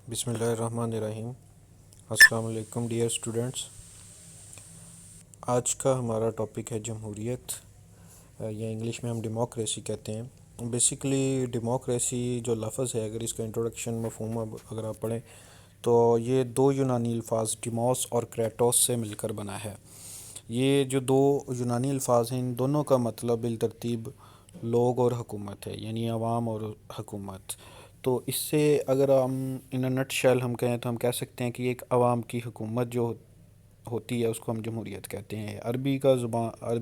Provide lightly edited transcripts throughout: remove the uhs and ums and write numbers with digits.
بسم اللہ الرحمن الرحیم۔ السلام علیکم ڈیئر اسٹوڈنٹس۔ آج کا ہمارا ٹاپک ہے جمہوریت، یا انگلش میں ہم ڈیموکریسی کہتے ہیں۔ بیسیکلی ڈیموکریسی جو لفظ ہے، اگر اس کا انٹروڈکشن مفہوم اگر آپ پڑھیں تو یہ دو یونانی الفاظ ڈیموس اور کریٹوس سے مل کر بنا ہے۔ یہ جو دو یونانی الفاظ ہیں، ان دونوں کا مطلب بالترتیب لوگ اور حکومت ہے، یعنی عوام اور حکومت۔ تو اس سے اگر ہم ان نٹ شیل ہم کہیں تو ہم کہہ سکتے ہیں کہ ایک عوام کی حکومت جو ہوتی ہے اس کو ہم جمہوریت کہتے ہیں۔ عربی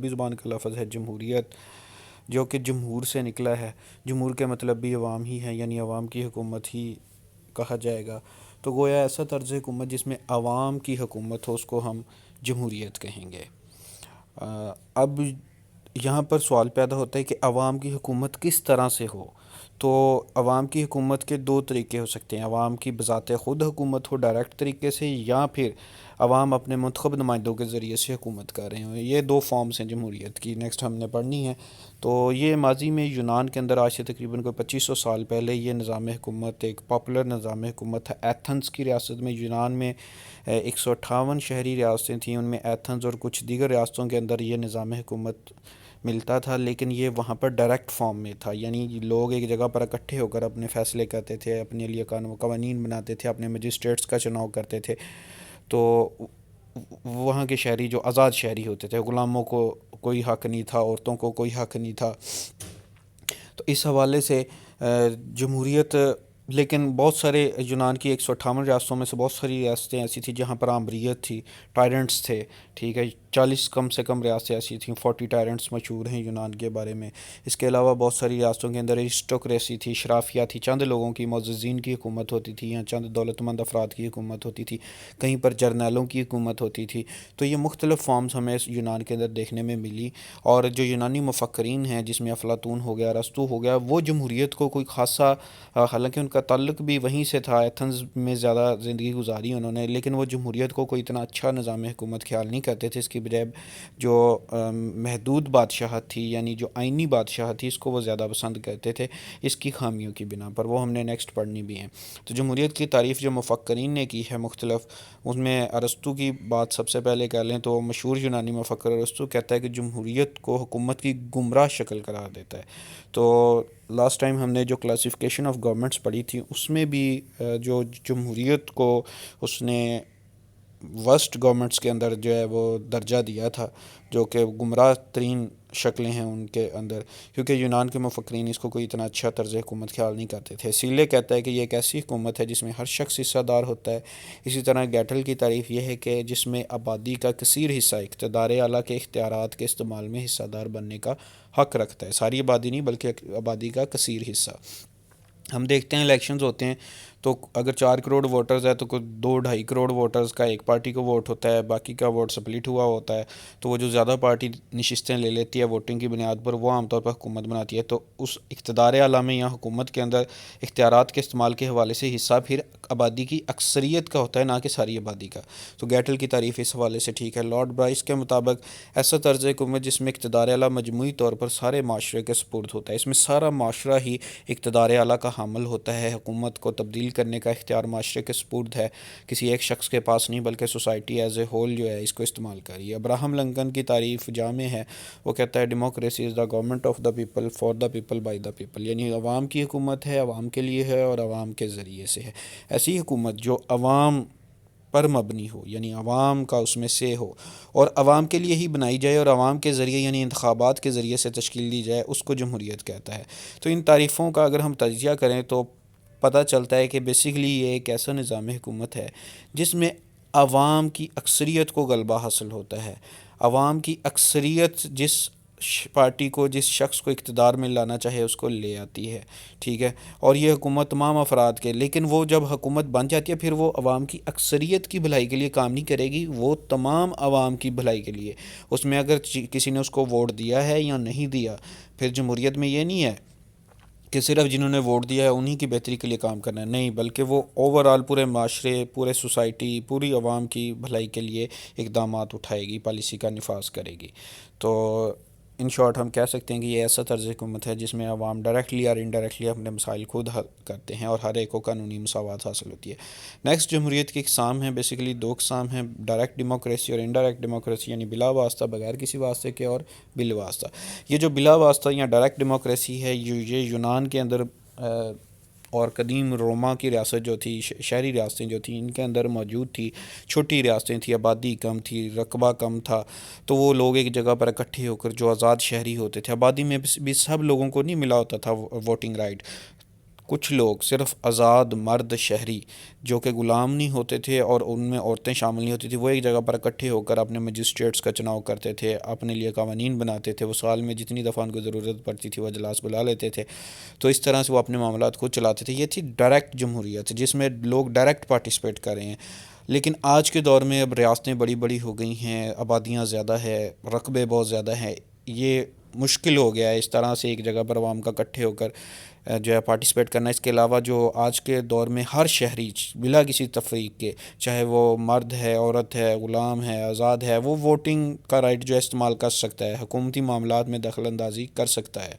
زبان کا لفظ ہے جمہوریت، جو کہ جمہور سے نکلا ہے۔ جمہور کے مطلب بھی عوام ہی ہے، یعنی عوام کی حکومت ہی کہا جائے گا۔ تو گویا ایسا طرز حکومت جس میں عوام کی حکومت ہو اس کو ہم جمہوریت کہیں گے۔ اب یہاں پر سوال پیدا ہوتا ہے کہ عوام کی حکومت کس طرح سے ہو؟ تو عوام کی حکومت کے دو طریقے ہو سکتے ہیں۔ عوام کی بذات خود حکومت ہو ڈائریکٹ طریقے سے، یا پھر عوام اپنے منتخب نمائندوں کے ذریعے سے حکومت کر رہے ہوں۔ یہ دو فارمز ہیں جمہوریت کی، نیکسٹ ہم نے پڑھنی ہے۔ تو یہ ماضی میں یونان کے اندر آج سے تقریباً کوئی 2500 سال پہلے یہ نظام حکومت ایک پاپولر نظام حکومت تھا۔ ایتھنز کی ریاست میں، یونان میں 158 شہری ریاستیں تھیں، ان میں ایتھنز اور کچھ دیگر ریاستوں کے اندر یہ نظام حکومت ملتا تھا، لیکن یہ وہاں پر ڈائریکٹ فارم میں تھا، یعنی لوگ ایک جگہ پر اکٹھے ہو کر اپنے فیصلے کرتے تھے، اپنے لیے قوانین بناتے تھے، اپنے مجسٹریٹس کا چناؤ کرتے تھے۔ تو وہاں کے شہری جو آزاد شہری ہوتے تھے، غلاموں کو کوئی حق نہیں تھا، عورتوں کو کوئی حق نہیں تھا۔ تو اس حوالے سے جمہوریت، لیکن بہت سارے یونان کی 158 ریاستوں میں سے بہت ساری ریاستیں ایسی تھیں جہاں پر آمریت تھی، ٹائرنٹس تھے، ٹھیک ہے۔ 40 کم سے کم ریاستیں ایسی تھیں، 40 ٹائرنٹس مشہور ہیں یونان کے بارے میں۔ اس کے علاوہ بہت ساری ریاستوں کے اندر ایرسٹوکریسی تھی، شرافیہ تھی، چند لوگوں کی، معززین کی حکومت ہوتی تھی، یا چند دولت مند افراد کی حکومت ہوتی تھی، کہیں پر جرنیلوں کی حکومت ہوتی تھی۔ تو یہ مختلف فارمز ہمیں اس یونان کے اندر دیکھنے میں ملی، اور جو یونانی مفکرین ہیں، جس میں افلاطون ہو گیا، ارسطو ہو گیا، وہ جمہوریت کو کوئی خاصا، حالانکہ ان کا تعلق بھی وہیں سے تھا، ایتھنز میں زیادہ زندگی گزاری انہوں نے، لیکن وہ جمہوریت کو کوئی اتنا اچھا نظام حکومت خیال نہیں کرتے تھے۔ اس کی بجائے جو محدود بادشاہت تھی، یعنی جو آئینی بادشاہت تھی، اس کو وہ زیادہ پسند کرتے تھے، اس کی خامیوں کی بنا پر، وہ ہم نے نیکسٹ پڑھنی بھی ہیں۔ تو جمہوریت کی تعریف جو مفکرین نے کی ہے مختلف، اس میں ارسطو کی بات سب سے پہلے کر لیں تو مشہور یونانی مفکر ارسطو کہتا ہے کہ جمہوریت کو حکومت کی گمراہ شکل قرار دیتا ہے۔ تو لاسٹ ٹائم ہم نے جو کلاسیفیکیشن آف گورنمنٹس پڑھی تھی، اس میں بھی جو جمہوریت کو اس نے ورسٹ گورنمنٹس کے اندر جو ہے وہ درجہ دیا تھا، جو کہ گمراہ ترین شکلیں ہیں ان کے اندر، کیونکہ یونان کے مفکرین اس کو کوئی اتنا اچھا طرز حکومت خیال نہیں کرتے تھے۔ سیلے کہتا ہے کہ یہ ایک ایسی حکومت ہے جس میں ہر شخص حصہ دار ہوتا ہے۔ اسی طرح گیٹل کی تعریف یہ ہے کہ جس میں آبادی کا کثیر حصہ اقتدار اعلیٰ کے اختیارات کے استعمال میں حصہ دار بننے کا حق رکھتا ہے۔ ساری آبادی نہیں، بلکہ آبادی کا کثیر حصہ۔ ہم دیکھتے ہیں الیکشنز ہوتے ہیں تو اگر 4 کروڑ ووٹرز ہے تو کوئی 2-2.5 کروڑ ووٹرز کا ایک پارٹی کو ووٹ ہوتا ہے، باقی کا ووٹ سپلٹ ہوا ہوتا ہے۔ تو وہ جو زیادہ پارٹی نشستیں لے لیتی ہے ووٹنگ کی بنیاد پر، وہ عام طور پر حکومت بناتی ہے۔ تو اس اقتدار اعلیٰ میں یا حکومت کے اندر اختیارات کے استعمال کے حوالے سے حصہ پھر آبادی کی اکثریت کا ہوتا ہے، نہ کہ ساری آبادی کا۔ تو گیٹل کی تعریف اس حوالے سے ٹھیک ہے۔ لارڈ برائس کے مطابق ایسا طرز حکومت جس میں اقتدار اعلیٰ مجموعی طور پر سارے معاشرے کے سپرد ہوتا ہے، اس میں سارا معاشرہ ہی اقتدار اعلیٰ کا حامل ہوتا ہے، حکومت کو تبدیل کرنے کا اختیار معاشرے کے سپرد ہے، کسی ایک شخص کے پاس نہیں، بلکہ سوسائٹی ایز اے ہول جو ہے اس کو استعمال کر رہی ہے۔ ابراہم لنکن کی تعریف جامع ہے، وہ کہتا ہے democracy is the government of the people, for the people, by the people, یعنی عوام کی حکومت ہے، عوام کے لیے ہے اور عوام کے ذریعے سے ہے۔ ایسی حکومت جو عوام پر مبنی ہو، یعنی عوام کا اس میں سے ہو، اور عوام کے لیے ہی بنائی جائے اور عوام کے ذریعے یعنی انتخابات کے ذریعے سے تشکیل دی جائے، اس کو جمہوریت کہتا ہے۔ تو ان تعریفوں کا اگر ہم تجزیہ کریں تو پتہ چلتا ہے کہ بیسیکلی یہ ایک ایسا نظام حکومت ہے جس میں عوام کی اکثریت کو غلبہ حاصل ہوتا ہے۔ عوام کی اکثریت جس پارٹی کو، جس شخص کو اقتدار میں لانا چاہے اس کو لے آتی ہے، ٹھیک ہے۔ اور یہ حکومت تمام افراد کے، لیکن وہ جب حکومت بن جاتی ہے پھر وہ عوام کی اکثریت کی بھلائی کے لیے کام نہیں کرے گی، وہ تمام عوام کی بھلائی کے لیے۔ اس میں اگر کسی نے اس کو ووٹ دیا ہے یا نہیں دیا، پھر جمہوریت میں یہ نہیں ہے کہ صرف جنہوں نے ووٹ دیا ہے انہی کی بہتری کے لیے کام کرنا ہے، نہیں، بلکہ وہ اوورآل پورے معاشرے، پورے سوسائٹی، پوری عوام کی بھلائی کے لیے اقدامات اٹھائے گی، پالیسی کا نفاذ کرے گی۔ تو ان شارٹ ہم کہہ سکتے ہیں کہ یہ ایسا طرز حکومت ہے جس میں عوام ڈائریکٹلی اور انڈائریکٹلی اپنے مسائل خود حل کرتے ہیں اور ہر ایک کو قانونی مساوات حاصل ہوتی ہے۔ نیکسٹ، جمہوریت کی اقسام ہیں، بیسیکلی دو اقسام ہیں، ڈائریکٹ ڈیموکریسی اور انڈائریکٹ ڈیموکریسی، یعنی بلا واسطہ، بغیر کسی واسطے کے، اور بال واسطہ۔ یہ جو بلا واسطہ یا ڈائریکٹ ڈیموکریسی ہے، یہ یونان کے اندر اور قدیم روما کی ریاست جو تھی، شہری ریاستیں جو تھیں، ان کے اندر موجود تھی۔ چھوٹی ریاستیں تھیں، آبادی کم تھی، رقبہ کم تھا، تو وہ لوگ ایک جگہ پر اکٹھے ہو کر جو آزاد شہری ہوتے تھے، آبادی میں بھی سب لوگوں کو نہیں ملا ہوتا تھا ووٹنگ رائٹ۔ کچھ لوگ، صرف آزاد مرد شہری جو کہ غلام نہیں ہوتے تھے اور ان میں عورتیں شامل نہیں ہوتی تھیں، وہ ایک جگہ پر اکٹھے ہو کر اپنے مجسٹریٹس کا چناؤ کرتے تھے، اپنے لیے قوانین بناتے تھے۔ وہ سال میں جتنی دفعہ ان کو ضرورت پڑتی تھی وہ اجلاس بلا لیتے تھے، تو اس طرح سے وہ اپنے معاملات خود چلاتے تھے۔ یہ تھی ڈائریکٹ جمہوریت، جس میں لوگ ڈائریکٹ پارٹیسپیٹ کر رہے ہیں۔ لیکن آج کے دور میں اب ریاستیں بڑی بڑی ہو گئی ہیں، آبادیاں زیادہ ہے، رقبے بہت زیادہ ہیں، یہ مشکل ہو گیا ہے اس طرح سے ایک جگہ پر عوام کا اکٹھے ہو کر جو ہے پارٹیسپیٹ کرنا۔ اس کے علاوہ جو آج کے دور میں ہر شہری بلا کسی تفریق کے، چاہے وہ مرد ہے، عورت ہے، غلام ہے، آزاد ہے، وہ ووٹنگ کا رائٹ جو ہے استعمال کر سکتا ہے، حکومتی معاملات میں دخل اندازی کر سکتا ہے۔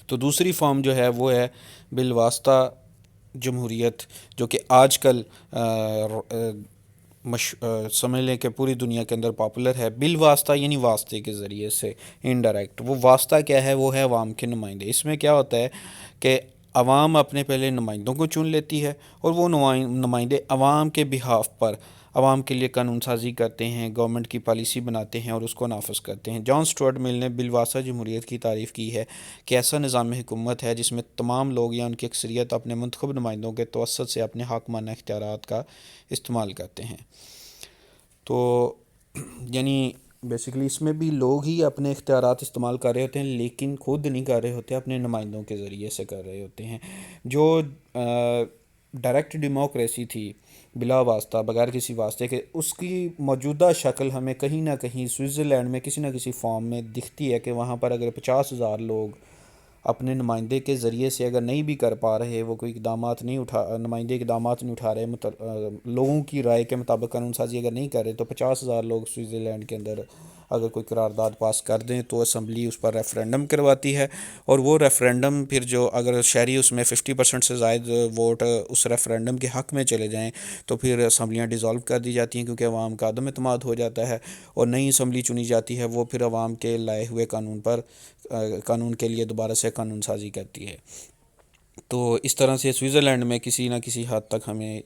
تو دوسری فارم جو ہے وہ ہے بالواسطہ جمہوریت، جو کہ آج کل سمجھ لیں کہ پوری دنیا کے اندر پاپولر ہے۔ بالواسطہ یعنی واسطے کے ذریعے سے، انڈائریکٹ۔ وہ واسطہ کیا ہے؟ وہ ہے عوام کے نمائندے۔ اس میں کیا ہوتا ہے کہ عوام اپنے پہلے نمائندوں کو چن لیتی ہے، اور وہ نمائندے عوام کے بہاف پر عوام کے لیے قانون سازی کرتے ہیں، گورنمنٹ کی پالیسی بناتے ہیں اور اس کو نافذ کرتے ہیں۔ جان سٹورٹ مل نے بالواسطہ جمہوریت کی تعریف کی ہے کہ ایسا نظام حکومت ہے جس میں تمام لوگ یا ان کی اکثریت اپنے منتخب نمائندوں کے توسط سے اپنے حاکمانہ اختیارات کا استعمال کرتے ہیں۔ تو یعنی بیسیکلی اس میں بھی لوگ ہی اپنے اختیارات استعمال کر رہے ہوتے ہیں، لیکن خود نہیں کر رہے ہوتے، اپنے نمائندوں کے ذریعے سے کر رہے ہوتے ہیں۔ جو ڈائریکٹ ڈیموکریسی تھی، بلا واسطہ، بغیر کسی واسطے کے، اس کی موجودہ شکل ہمیں کہیں نہ کہیں سوئٹزرلینڈ میں کسی نہ کسی فارم میں دکھتی ہے، کہ وہاں پر اگر 50,000 لوگ اپنے نمائندے کے ذریعے سے اگر نہیں بھی کر پا رہے، وہ کوئی اقدامات نہیں نمائندے اقدامات نہیں اٹھا رہے، لوگوں کی رائے کے مطابق قانون سازی اگر نہیں کر رہے، تو 50,000 لوگ سوئٹزرلینڈ کے اندر اگر کوئی قرارداد پاس کر دیں تو اسمبلی اس پر ریفرینڈم کرواتی ہے، اور وہ ریفرینڈم پھر جو اگر شہری اس میں 50% سے زائد ووٹ اس ریفرینڈم کے حق میں چلے جائیں، تو پھر اسمبلیاں ڈیزالو کر دی جاتی ہیں، کیونکہ عوام کا عدم اعتماد ہو جاتا ہے، اور نئی اسمبلی چنی جاتی ہے، وہ پھر عوام کے لائے ہوئے قانون کے لیے دوبارہ سے قانون سازی کرتی ہے۔ تو اس طرح سے سوئٹزرلینڈ میں کسی نہ کسی حد تک ہمیں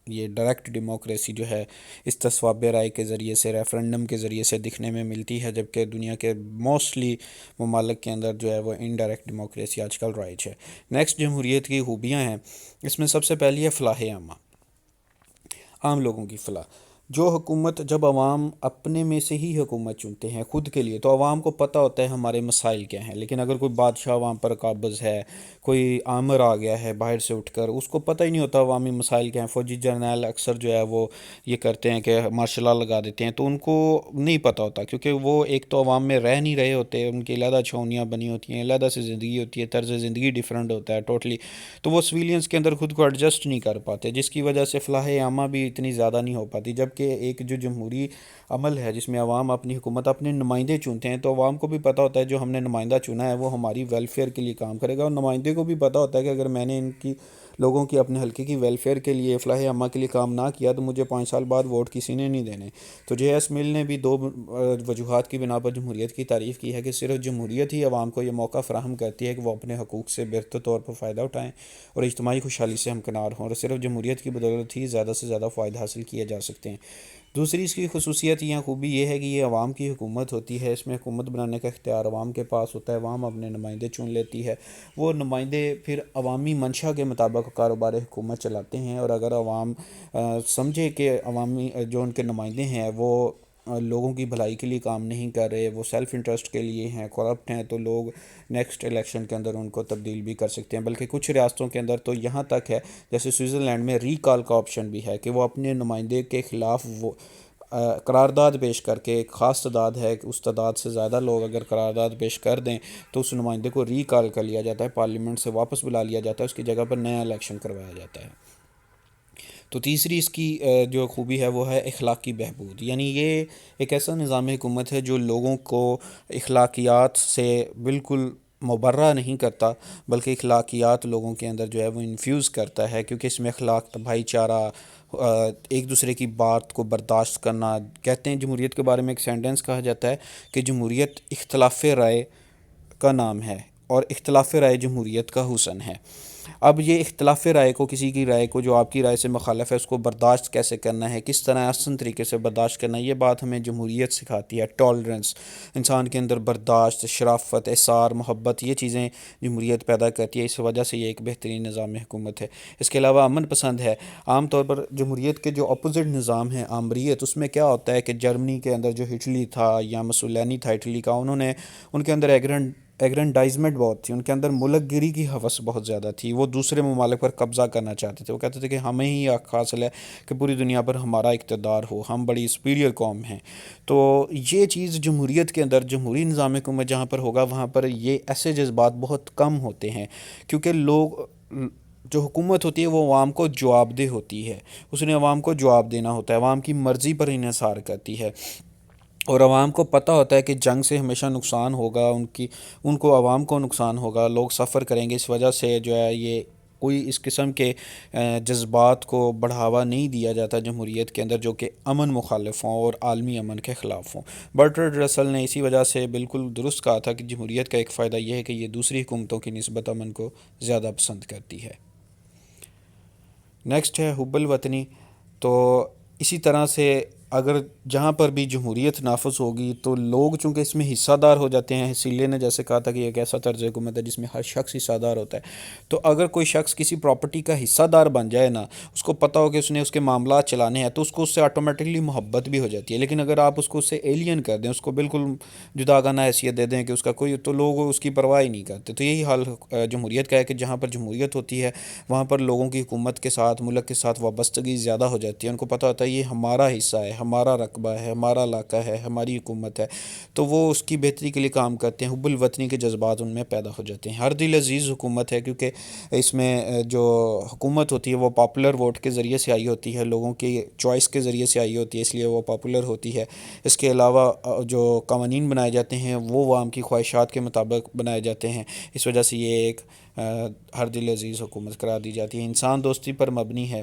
یہ ڈائریکٹ ڈیموکریسی جو ہے استصواب رائے کے ذریعے سے، ریفرنڈم کے ذریعے سے دکھنے میں ملتی ہے، جبکہ دنیا کے موسٹلی ممالک کے اندر جو ہے وہ انڈائریکٹ ڈیموکریسی آج کل رائج ہے۔ نیکسٹ، جمہوریت کی خوبیاں ہیں۔ اس میں سب سے پہلی ہے فلاح عامہ، عام لوگوں کی فلاح۔ جو حکومت، جب عوام اپنے میں سے ہی حکومت چنتے ہیں خود کے لیے، تو عوام کو پتہ ہوتا ہے ہمارے مسائل کیا ہیں۔ لیکن اگر کوئی بادشاہ عوام پر قابض ہے، کوئی آمر آ گیا ہے باہر سے اٹھ کر، اس کو پتہ ہی نہیں ہوتا عوامی مسائل کیا ہیں۔ فوجی جرنیل اکثر جو ہے وہ یہ کرتے ہیں کہ مارشل لا لگا دیتے ہیں، تو ان کو نہیں پتہ ہوتا، کیونکہ وہ ایک تو عوام میں رہ نہیں رہے ہوتے، ان کی علیحدہ چھاؤنیاں بنی ہوتی ہیں، علیحدہ سے زندگی ہوتی ہے، طرز زندگی ڈیفرنٹ ہوتا ہے ٹوٹلی، تو وہ سویلینز کے اندر خود کو ایڈجسٹ نہیں کر پاتے، جس کی وجہ سے فلاح عامہ بھی اتنی زیادہ نہیں ہو پاتی۔ جبکہ ایک جو جمہوری عمل ہے جس میں عوام اپنی حکومت اپنے نمائندے چنتے ہیں، تو عوام کو بھی پتہ ہوتا ہے جو ہم نے نمائندہ چنا ہے وہ ہماری ویلفیئر کے لیے کام کرے گا، اور نمائندے کو بھی پتہ ہوتا ہے کہ اگر میں نے ان کی لوگوں کی، اپنے حلقے کی ویلفیئر کے لیے، فلاح عامہ کے لیے کام نہ کیا، تو مجھے 5 سال بعد ووٹ کسی نے نہیں دینے۔ تو جے ایس مل نے بھی 2 وجوہات کی بنا پر جمہوریت کی تعریف کی ہے، کہ صرف جمہوریت ہی عوام کو یہ موقع فراہم کرتی ہے کہ وہ اپنے حقوق سے بہتر طور پر فائدہ اٹھائیں اور اجتماعی خوشحالی سے ہمکنار ہوں، اور صرف جمہوریت کی بدولت ہی زیادہ سے زیادہ فائدہ حاصل کیے جا سکتے ہیں۔ دوسری اس کی خصوصیت یا خوبی یہ ہے کہ یہ عوام کی حکومت ہوتی ہے، اس میں حکومت بنانے کا اختیار عوام کے پاس ہوتا ہے، عوام اپنے نمائندے چن لیتی ہے، وہ نمائندے پھر عوامی منشا کے مطابق کاروبار حکومت چلاتے ہیں، اور اگر عوام سمجھے کہ عوامی جو ان کے نمائندے ہیں وہ لوگوں کی بھلائی کے لیے کام نہیں کر رہے، وہ سیلف انٹرسٹ کے لیے ہیں، کرپٹ ہیں، تو لوگ نیکسٹ الیکشن کے اندر ان کو تبدیل بھی کر سکتے ہیں۔ بلکہ کچھ ریاستوں کے اندر تو یہاں تک ہے، جیسے سوئٹزرلینڈ میں ریکال کا آپشن بھی ہے، کہ وہ اپنے نمائندے کے خلاف وہ قرارداد پیش کر کے، ایک خاص تعداد ہے کہ اس تعداد سے زیادہ لوگ اگر قرارداد پیش کر دیں تو اس نمائندے کو ریکال کر لیا جاتا ہے، پارلیمنٹ سے واپس بلا لیا جاتا ہے، اس کی جگہ پر نیا الیکشن کروایا جاتا ہے۔ تو تیسری اس کی جو خوبی ہے وہ ہے اخلاقی بہبود، یعنی یہ ایک ایسا نظام حکومت ہے جو لوگوں کو اخلاقیات سے بالکل مبرہ نہیں کرتا، بلکہ اخلاقیات لوگوں کے اندر جو ہے وہ انفیوز کرتا ہے، کیونکہ اس میں اخلاق، بھائی چارہ، ایک دوسرے کی بات کو برداشت کرنا. کہتے ہیں جمہوریت کے بارے میں ایک سینٹنس کہا جاتا ہے کہ جمہوریت اختلاف رائے کا نام ہے اور اختلاف رائے جمہوریت کا حسن ہے. اب یہ اختلاف رائے کو، کسی کی رائے کو جو آپ کی رائے سے مخالف ہے، اس کو برداشت کیسے کرنا ہے، کس طرح آسن طریقے سے برداشت کرنا ہے، یہ بات ہمیں جمہوریت سکھاتی ہے. ٹالرنس، انسان کے اندر برداشت، شرافت، احسار، محبت، یہ چیزیں جمہوریت پیدا کرتی ہے. اس وجہ سے یہ ایک بہترین نظام حکومت ہے. اس کے علاوہ امن پسند ہے. عام طور پر جمہوریت کے جو اپوزٹ نظام ہے آمریت، اس میں کیا ہوتا ہے کہ جرمنی کے اندر جو ہٹلی تھا یا مسولینی تھا اٹلی کا، ان کے اندر ایگرینڈائزمنٹ بہت تھی، ان کے اندر ملک گیری کی ہوس بہت زیادہ تھی. وہ دوسرے ممالک پر قبضہ کرنا چاہتے تھے. وہ کہتے تھے کہ ہمیں ہی حق حاصل ہے کہ پوری دنیا پر ہمارا اقتدار ہو، ہم بڑی سپیریئر قوم ہیں. تو یہ چیز جمہوریت کے اندر، جمہوری نظام حکومت جہاں پر ہوگا، وہاں پر یہ ایسے جذبات بہت کم ہوتے ہیں، کیونکہ جو حکومت ہوتی ہے وہ عوام کو جواب دہ ہوتی ہے. اس نے عوام کو جواب دینا ہوتا ہے، عوام کی مرضی پر انحصار کرتی ہے، اور عوام کو پتہ ہوتا ہے کہ جنگ سے ہمیشہ نقصان ہوگا، ان کو، عوام کو نقصان ہوگا، لوگ سفر کریں گے. اس وجہ سے جو ہے یہ کوئی اس قسم کے جذبات کو بڑھاوا نہیں دیا جاتا جمہوریت کے اندر جو کہ امن مخالف ہوں اور عالمی امن کے خلاف ہوں. برٹرڈ رسل نے اسی وجہ سے بالکل درست کہا تھا کہ جمہوریت کا ایک فائدہ یہ ہے کہ یہ دوسری حکومتوں کی نسبت امن کو زیادہ پسند کرتی ہے. نیکسٹ ہے حب الوطنی. تو اسی طرح سے اگر جہاں پر بھی جمہوریت نافذ ہوگی تو لوگ چونکہ اس میں حصہ دار ہو جاتے ہیں. سیلے نے جیسے کہا تھا کہ ایک ایسا طرز حکومت ہے جس میں ہر شخص حصہ دار ہوتا ہے. تو اگر کوئی شخص کسی پراپرٹی کا حصہ دار بن جائے نا، اس کو پتہ ہو کہ اس نے اس کے معاملات چلانے ہیں، تو اس کو اس سے آٹومیٹکلی محبت بھی ہو جاتی ہے. لیکن اگر آپ اس کو اس سے ایلین کر دیں، اس کو بالکل جداگانہ حیثیت دے دیں کہ اس کا کوئی، تو لوگ اس کی پرواہ ہی نہیں کرتے. تو یہی حال جمہوریت کا ہے کہ جہاں پر جمہوریت ہوتی ہے وہاں پر لوگوں کی حکومت کے ساتھ، ملک کے ساتھ وابستگی زیادہ ہو جاتی ہے. ان کو پتہ ہوتا ہے یہ ہمارا حصہ ہے، ہمارا رقبہ ہے، ہمارا علاقہ ہے، ہماری حکومت ہے، تو وہ اس کی بہتری کے لیے کام کرتے ہیں. حب الوطنی کے جذبات ان میں پیدا ہو جاتے ہیں. ہر دل عزیز حکومت ہے، کیونکہ اس میں جو حکومت ہوتی ہے وہ پاپولر ووٹ کے ذریعے سے آئی ہوتی ہے، لوگوں کی چوائس کے ذریعے سے آئی ہوتی ہے، اس لیے وہ پاپولر ہوتی ہے. اس کے علاوہ جو قوانین بنائے جاتے ہیں وہ عوام کی خواہشات کے مطابق بنائے جاتے ہیں. اس وجہ سے یہ ایک ہر دل عزیز حکومت قرار دی جاتی ہے. انسان دوستی پر مبنی ہے،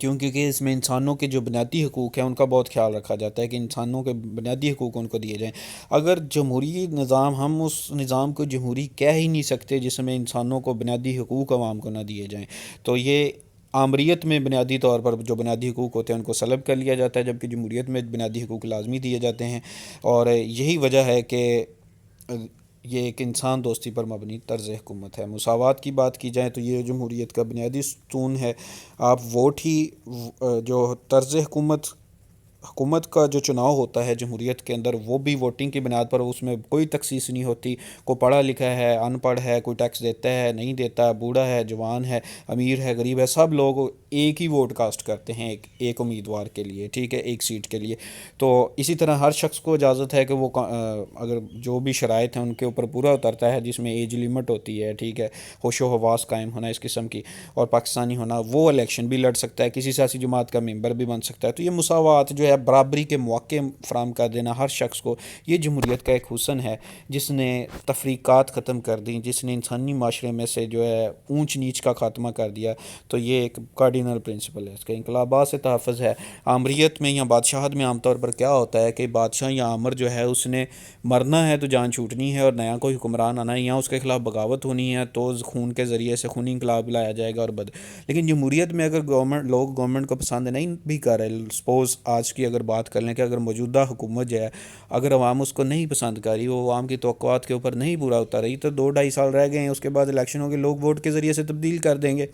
کیونکہ اس میں انسانوں کے جو بنیادی حقوق ہیں ان کا بہت خیال رکھا جاتا ہے کہ انسانوں کے بنیادی حقوق ان کو دیے جائیں. اگر جمہوری نظام، ہم اس نظام کو جمہوری کہہ ہی نہیں سکتے جس میں انسانوں کو بنیادی حقوق عوام کو نہ دیے جائیں. تو یہ آمریت میں بنیادی طور پر جو بنیادی حقوق ہوتے ہیں ان کو سلب کر لیا جاتا ہے، جبکہ جمہوریت میں بنیادی حقوق لازمی دیے جاتے ہیں. اور یہی وجہ ہے کہ یہ ایک انسان دوستی پر مبنی طرز حکومت ہے. مساوات کی بات کی جائے تو یہ جمہوریت کا بنیادی ستون ہے. آپ ووٹ ہی جو طرز حکومت کا جو چناؤ ہوتا ہے جمہوریت کے اندر، وہ بھی ووٹنگ کی بنیاد پر، اس میں کوئی تخصیص نہیں ہوتی. کوئی پڑھا لکھا ہے، ان پڑھ ہے، کوئی ٹیکس دیتا ہے، نہیں دیتا، بوڑھا ہے، جوان ہے، امیر ہے، غریب ہے، سب لوگ ایک ہی ووٹ کاسٹ کرتے ہیں ایک امیدوار کے لیے، ٹھیک ہے، ایک سیٹ کے لیے. تو اسی طرح ہر شخص کو اجازت ہے کہ وہ اگر جو بھی شرائط ہیں ان کے اوپر پورا اترتا ہے، جس میں ایج لیمٹ ہوتی ہے، ٹھیک ہے، ہوش و حواس قائم ہونا اس قسم کی، اور پاکستانی ہونا، وہ الیکشن بھی لڑ سکتا ہے، کسی سیاسی جماعت کا ممبر بھی بن سکتا ہے. تو یہ مساوات جو ہے، برابری کے مواقع فراہم کر دینا ہر شخص کو، یہ جمہوریت کا ایک حسن ہے جس نے تفریقات ختم کر دیں، جس نے انسانی معاشرے میں سے جو ہے اونچ نیچ کا خاتمہ کر دیا. تو یہ ایک کارڈینل پرنسپل ہے. اس کا انقلابات سے تحفظ ہے. آمریت میں یا بادشاہت میں عام طور پر کیا ہوتا ہے کہ بادشاہ یا آمر جو ہے اس نے مرنا ہے تو جان چھوٹنی ہے اور نیا کوئی حکمران آنا ہے، یا اس کے خلاف بغاوت ہونی ہے تو خون کے ذریعے سے خونی انقلاب لایا جائے گا اور لیکن جمہوریت میں اگر گورنمنٹ کو پسند نہیں بھی کر رہے، سپوز آج کی اگر بات کر لیں کہ اگر موجودہ حکومت جو ہے اگر عوام اس کو نہیں پسند کر رہی، وہ عوام کی توقعات کے اوپر نہیں پورا اتر رہی، تو 2-2.5 سال رہ گئے ہیں، اس کے بعد الیکشن ہو کے لوگ ووٹ کے ذریعے سے تبدیل کر دیں گے.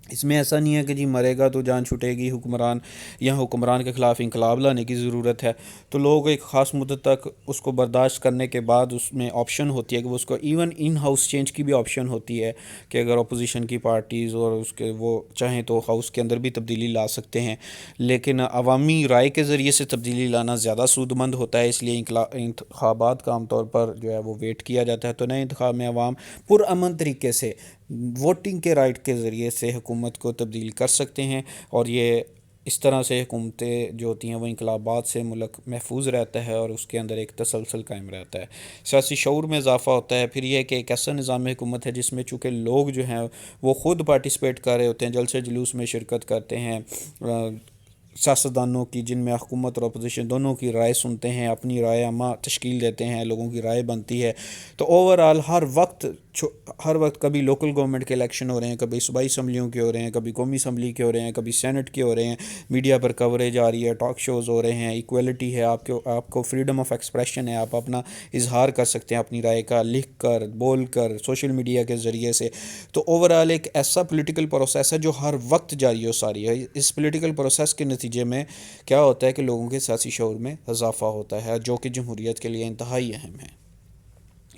اس میں ایسا نہیں ہے کہ جی مرے گا تو جان چھوٹے گی حکمران، یا حکمران کے خلاف انقلاب لانے کی ضرورت ہے. تو لوگ ایک خاص مدت تک اس کو برداشت کرنے کے بعد اس میں آپشن ہوتی ہے کہ وہ اس کو ایون ان ہاؤس چینج کی بھی آپشن ہوتی ہے کہ اگر اپوزیشن کی پارٹیز اور اس کے وہ چاہیں تو ہاؤس کے اندر بھی تبدیلی لا سکتے ہیں. لیکن عوامی رائے کے ذریعے سے تبدیلی لانا زیادہ سود مند ہوتا ہے، اس لیے انتخابات کا عام طور پر جو ہے وہ ویٹ کیا جاتا ہے. تو نئے انتخاب میں عوام پرامن طریقے سے ووٹنگ کے رائٹ کے ذریعے سے حکومت کو تبدیل کر سکتے ہیں، اور یہ اس طرح سے حکومتیں جو ہوتی ہیں وہ انقلابات سے ملک محفوظ رہتا ہے اور اس کے اندر ایک تسلسل قائم رہتا ہے، سیاسی شعور میں اضافہ ہوتا ہے۔ پھر یہ کہ ایک ایسا نظام حکومت ہے جس میں چونکہ لوگ جو ہیں وہ خود پارٹیسپیٹ کر رہے ہوتے ہیں، جلسے جلوس میں شرکت کرتے ہیں، سیاستدانوں کی، جن میں حکومت اور اپوزیشن دونوں کی رائے سنتے ہیں، اپنی رائے عامہ تشکیل دیتے ہیں، لوگوں کی رائے بنتی ہے۔ تو اوورآل ہر وقت کبھی لوکل گورنمنٹ کے الیکشن ہو رہے ہیں، کبھی صوبائی اسمبلیوں کے ہو رہے ہیں، کبھی قومی اسمبلی کے ہو رہے ہیں، کبھی سینٹ کے ہو رہے ہیں، میڈیا پر کوریج آ رہی ہے، ٹاک شوز ہو رہے ہیں، ایکویلٹی ہے، آپ کو فریڈم آف ایکسپریشن ہے، آپ اپنا اظہار کر سکتے ہیں اپنی رائے کا، لکھ کر، بول کر، سوشل میڈیا کے ذریعے سے۔ تو اوورآل ایک ایسا پولیٹیکل پروسیس ہے جو ہر وقت جاری و ساری ہے۔ اس پولیٹیکل پروسیس کے نتیجے میں کیا ہوتا ہے کہ لوگوں کے سیاسی شعور میں اضافہ ہوتا ہے، جو کہ جمہوریت کے لیے انتہائی اہم ہے۔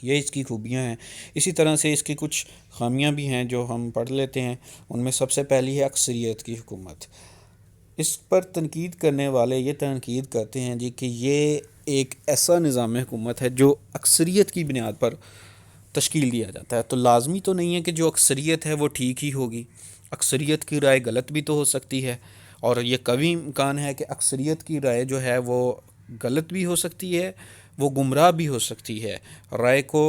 یہ اس کی خوبیاں ہیں۔ اسی طرح سے اس کی کچھ خامیاں بھی ہیں جو ہم پڑھ لیتے ہیں۔ ان میں سب سے پہلی ہے اکثریت کی حکومت۔ اس پر تنقید کرنے والے یہ تنقید کرتے ہیں جی کہ یہ ایک ایسا نظام حکومت ہے جو اکثریت کی بنیاد پر تشکیل دیا جاتا ہے۔ تو لازمی تو نہیں ہے کہ جو اکثریت ہے وہ ٹھیک ہی ہوگی، اکثریت کی رائے غلط بھی تو ہو سکتی ہے، اور یہ کبھی امکان ہے کہ اکثریت کی رائے جو ہے وہ غلط بھی ہو سکتی ہے، وہ گمراہ بھی ہو سکتی ہے۔ رائے کو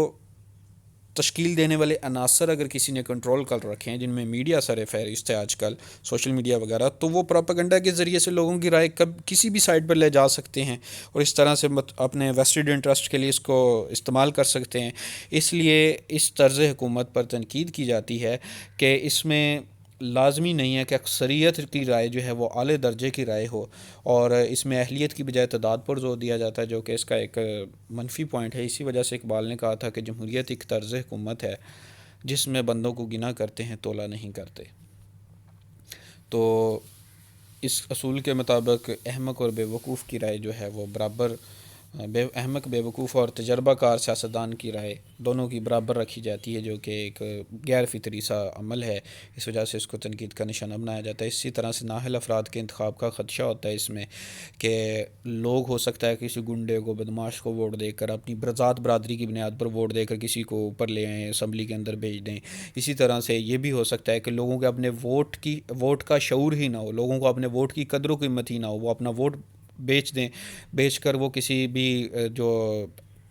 تشکیل دینے والے عناصر اگر کسی نے کنٹرول کر رکھے ہیں، جن میں میڈیا سر فہرست ہے آج کل، سوشل میڈیا وغیرہ، تو وہ پروپیگنڈا کے ذریعے سے لوگوں کی رائے کسی بھی سائڈ پر لے جا سکتے ہیں، اور اس طرح سے اپنے ویسٹڈ انٹرسٹ کے لیے اس کو استعمال کر سکتے ہیں۔ اس لیے اس طرز حکومت پر تنقید کی جاتی ہے کہ اس میں لازمی نہیں ہے کہ اکثریت کی رائے جو ہے وہ اعلی درجے کی رائے ہو، اور اس میں اہلیت کی بجائے تعداد پر زور دیا جاتا ہے، جو کہ اس کا ایک منفی پوائنٹ ہے۔ اسی وجہ سے اقبال نے کہا تھا کہ جمہوریت ایک طرز حکومت ہے جس میں بندوں کو گنا کرتے ہیں، تولا نہیں کرتے۔ تو اس اصول کے مطابق احمق اور بے وقوف کی رائے جو ہے وہ برابر، احمق، بے وقوف اور تجربہ کار سیاستدان کی رائے دونوں کی برابر رکھی جاتی ہے، جو کہ ایک غیر فطری سا عمل ہے۔ اس وجہ سے اس کو تنقید کا نشانہ بنایا جاتا ہے۔ اسی طرح سے نااہل افراد کے انتخاب کا خدشہ ہوتا ہے اس میں، کہ لوگ ہو سکتا ہے کسی گنڈے کو، بدماش کو ووٹ دے کر، اپنی ذات برادری کی بنیاد پر ووٹ دے کر کسی کو اوپر لے آئیں، اسمبلی کے اندر بھیج دیں۔ اسی طرح سے یہ بھی ہو سکتا ہے کہ لوگوں کے اپنے ووٹ کا شعور ہی نہ ہو، لوگوں کو اپنے ووٹ کی قدر و قیمت ہی نہ ہو، وہ اپنا ووٹ بیچ دیں، بیچ کر وہ کسی بھی جو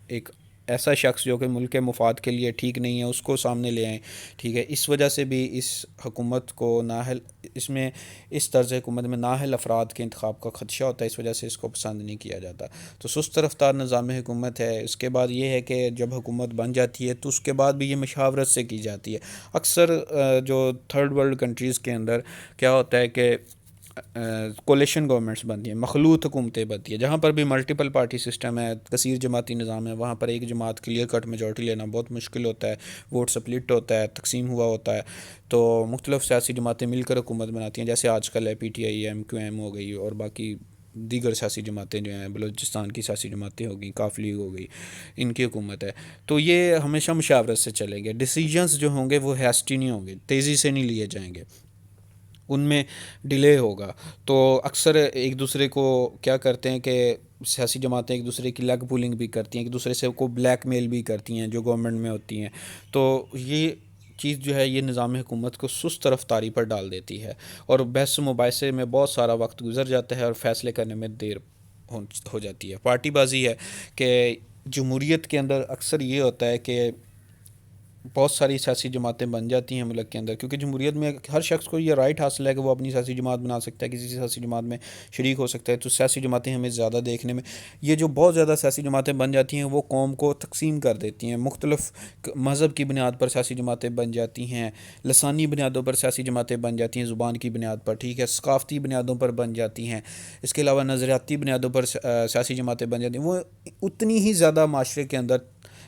ایک ایسا شخص جو کہ ملک کے مفاد کے لیے ٹھیک نہیں ہے اس کو سامنے لے آئیں۔ ٹھیک ہے، اس وجہ سے بھی اس حکومت کو اس طرز حکومت میں نااہل افراد کے انتخاب کا خدشہ ہوتا ہے، اس وجہ سے اس کو پسند نہیں کیا جاتا۔ تو سست رفتار نظام حکومت ہے۔ اس کے بعد یہ ہے کہ جب حکومت بن جاتی ہے تو اس کے بعد بھی یہ مشاورت سے کی جاتی ہے۔ اکثر جو تھرڈ ورلڈ کنٹریز کے اندر کیا ہوتا ہے کہ کولیشن گورنمنٹس بنتی ہیں، مخلوط حکومتیں بنتی ہیں، جہاں پر بھی ملٹیپل پارٹی سسٹم ہے، کثیر جماعتی نظام ہے، وہاں پر ایک جماعت کلیئر کٹ میجورٹی لینا بہت مشکل ہوتا ہے، ووٹ سپلٹ ہوتا ہے، تقسیم ہوا ہوتا ہے، تو مختلف سیاسی جماعتیں مل کر حکومت بناتی ہیں، جیسے آج کل ہے P T I, M Q M ہو گئی، اور باقی دیگر سیاسی جماعتیں جو ہیں، بلوچستان کی سیاسی جماعتیں ہو گئی، کاف لیگ ہو گئی، ان کی حکومت ہے۔ تو یہ ہمیشہ مشاورت سے چلیں گے، ڈیسیجنز جو ہوں گے وہ ہیسٹی نہیں ہوں گے، تیزی سے نہیں لیے جائیں گے، ان میں ڈیلے ہوگا۔ تو اکثر ایک دوسرے کو کیا کرتے ہیں کہ سیاسی جماعتیں ایک دوسرے کی لیگ پولنگ بھی کرتی ہیں، ایک دوسرے سے کو بلیک میل بھی کرتی ہیں جو گورنمنٹ میں ہوتی ہیں۔ تو یہ چیز جو ہے یہ نظام حکومت کو سست رفتاری پر ڈال دیتی ہے، اور بحث و مباحثے میں بہت سارا وقت گزر جاتا ہے اور فیصلے کرنے میں دیر ہو جاتی ہے۔ پارٹی بازی ہے کہ جمہوریت کے اندر اکثر یہ ہوتا ہے کہ بہت ساری سیاسی جماعتیں بن جاتی ہیں ملک کے اندر، کیونکہ جمہوریت میں ہر شخص کو یہ رائٹ حاصل ہے کہ وہ اپنی سیاسی جماعت بنا سکتا ہے، کسی سیاسی جماعت میں شریک ہو سکتا ہے۔ تو سیاسی جماعتیں ہمیں زیادہ دیکھنے میں، یہ جو بہت زیادہ سیاسی جماعتیں بن جاتی ہیں وہ قوم کو تقسیم کر دیتی ہیں، مختلف مذہب کی بنیاد پر سیاسی جماعتیں بن جاتی ہیں، لسانی بنیادوں پر سیاسی جماعتیں بن جاتی ہیں، زبان کی بنیاد پر، ٹھیک ہے، ثقافتی بنیادوں پر بن جاتی ہیں، اس کے علاوہ نظریاتی بنیادوں پر سیاسی جماعتیں بن جاتی ہیں۔ وہ اتنی ہی زیادہ معاشرے کے اندر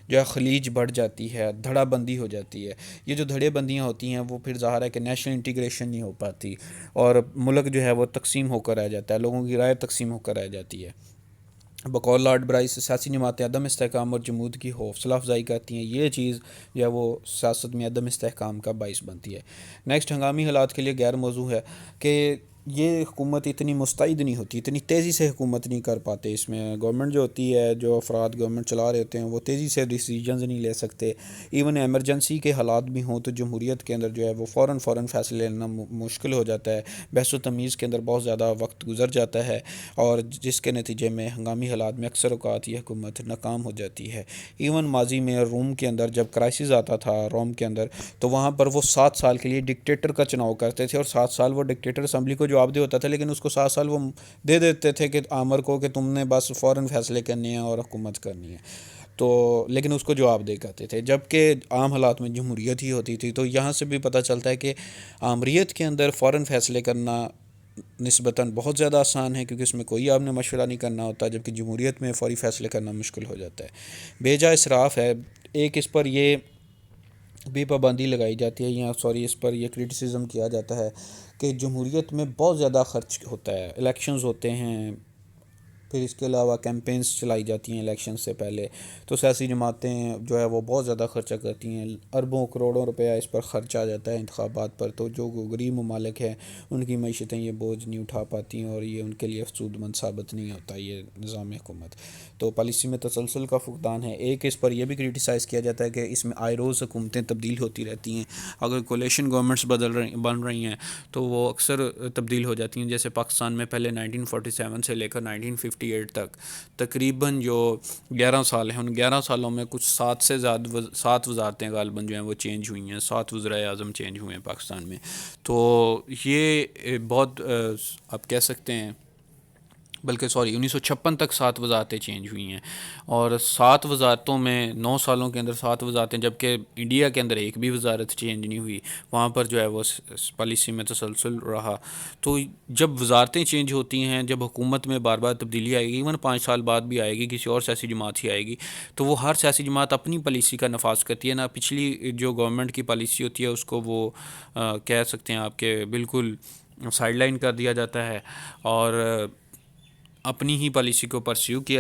جو ہے خلیج بڑھ جاتی ہے، دھڑا بندی ہو جاتی ہے۔ یہ جو دھڑے بندیاں ہوتی ہیں وہ پھر ظاہر ہے کہ نیشنل انٹیگریشن نہیں ہو پاتی، اور ملک جو ہے وہ تقسیم ہو کر رہ جاتا ہے، لوگوں کی رائے تقسیم ہو کر رہ جاتی ہے۔ بقول لارڈ برائس، سیاسی جماعتیں عدم استحکام اور جمود کی حوصلہ افزائی کرتی ہیں، یہ چیز جو ہے وہ سیاست میں عدم استحکام کا باعث بنتی ہے۔ نیکسٹ، ہنگامی حالات کے لیے غیر موضوع ہے کہ یہ حکومت اتنی مستعد نہیں ہوتی، اتنی تیزی سے حکومت نہیں کر پاتے، اس میں گورنمنٹ جو ہوتی ہے، جو افراد گورنمنٹ چلا رہے ہوتے ہیں وہ تیزی سے ڈیسیجنز نہیں لے سکتے، ایون ایمرجنسی کے حالات بھی ہوں تو جمہوریت کے اندر جو ہے وہ فوراً فیصلے لینا مشکل ہو جاتا ہے، بحث و تمیز کے اندر بہت زیادہ وقت گزر جاتا ہے، اور جس کے نتیجے میں ہنگامی حالات میں اکثر اوقات یہ حکومت ناکام ہو جاتی ہے۔ ایون ماضی میں روم کے اندر جب کرائسس آتا تھا روم کے اندر، تو وہاں پر وہ 7 سال کے لیے ڈکٹیٹر کا چناؤ کرتے تھے، اور 7 سال وہ ڈکٹیٹر اسمبلی کو جواب دہ ہوتا تھا، لیکن اس کو 7 سال وہ دے دیتے تھے کہ آمر کو کہ تم نے بس فوراً فیصلے کرنے ہیں اور حکومت کرنی ہے، تو لیکن اس کو جواب دہ کرتے تھے، جبکہ عام حالات میں جمہوریت ہی ہوتی تھی۔ تو یہاں سے بھی پتہ چلتا ہے کہ آمریت کے اندر فوراً فیصلے کرنا نسبتاً بہت زیادہ آسان ہے، کیونکہ اس میں کوئی آپ نے مشورہ نہیں کرنا ہوتا، جبکہ جمہوریت میں فوری فیصلے کرنا مشکل ہو جاتا ہے، بے جا اسراف ہے۔ ایک اس پر یہ بھی پابندی لگائی جاتی ہے، یا اس پر یہ کرٹیسزم کیا جاتا ہے کہ جمہوریت میں بہت زیادہ خرچ ہوتا ہے، الیکشنز ہوتے ہیں، پھر اس کے علاوہ کیمپینز چلائی جاتی ہیں الیکشن سے پہلے، تو سیاسی جماعتیں جو ہے وہ بہت زیادہ خرچہ کرتی ہیں، اربوں کروڑوں روپیہ اس پر خرچ آ جاتا ہے انتخابات پر، تو جو غریب ممالک ہیں ان کی معیشتیں یہ بوجھ نہیں اٹھا پاتی ہیں، اور یہ ان کے لیے افسود مند ثابت نہیں ہوتا یہ نظام حکومت۔ تو پالیسی میں تسلسل کا فقدان ہے۔ ایک اس پر یہ بھی کرٹیسائز کیا جاتا ہے کہ اس میں آئے روز حکومتیں تبدیل ہوتی رہتی ہیں، اگر کولیشن گورنمنٹس بن رہی ہیں تو وہ اکثر تبدیل ہو جاتی ہیں، جیسے پاکستان میں پہلے 1947 سے لے کر 1958 تک تقریباً جو 11 سال ہیں، ان 11 سالوں میں کچھ 7 وزارتیں غالباً جو ہیں وہ چینج ہوئی ہیں، 7 وزرائے اعظم چینج ہوئے ہیں پاکستان میں، تو یہ بہت آپ کہہ سکتے ہیں، بلکہ 1956 تک 7 وزارتیں چینج ہوئی ہیں، اور 7 وزارتوں میں 9 سالوں کے اندر 7 وزارتیں، جبکہ انڈیا کے اندر ایک بھی وزارت چینج نہیں ہوئی، وہاں پر جو ہے وہ پالیسی میں تسلسل رہا۔ تو جب وزارتیں چینج ہوتی ہیں، جب حکومت میں بار بار تبدیلی آئے گی، ایون 5 سال بعد بھی آئے گی، کسی اور سیاسی جماعت ہی آئے گی، تو وہ ہر سیاسی جماعت اپنی پالیسی کا نفاذ کرتی ہے، نہ پچھلی جو گورنمنٹ کی پالیسی ہوتی ہے اس کو وہ کہہ سکتے ہیں آپ کہ بالکل سائڈ لائن کر دیا جاتا ہے، اور اپنی ہی پالیسی کو پرسیو کیا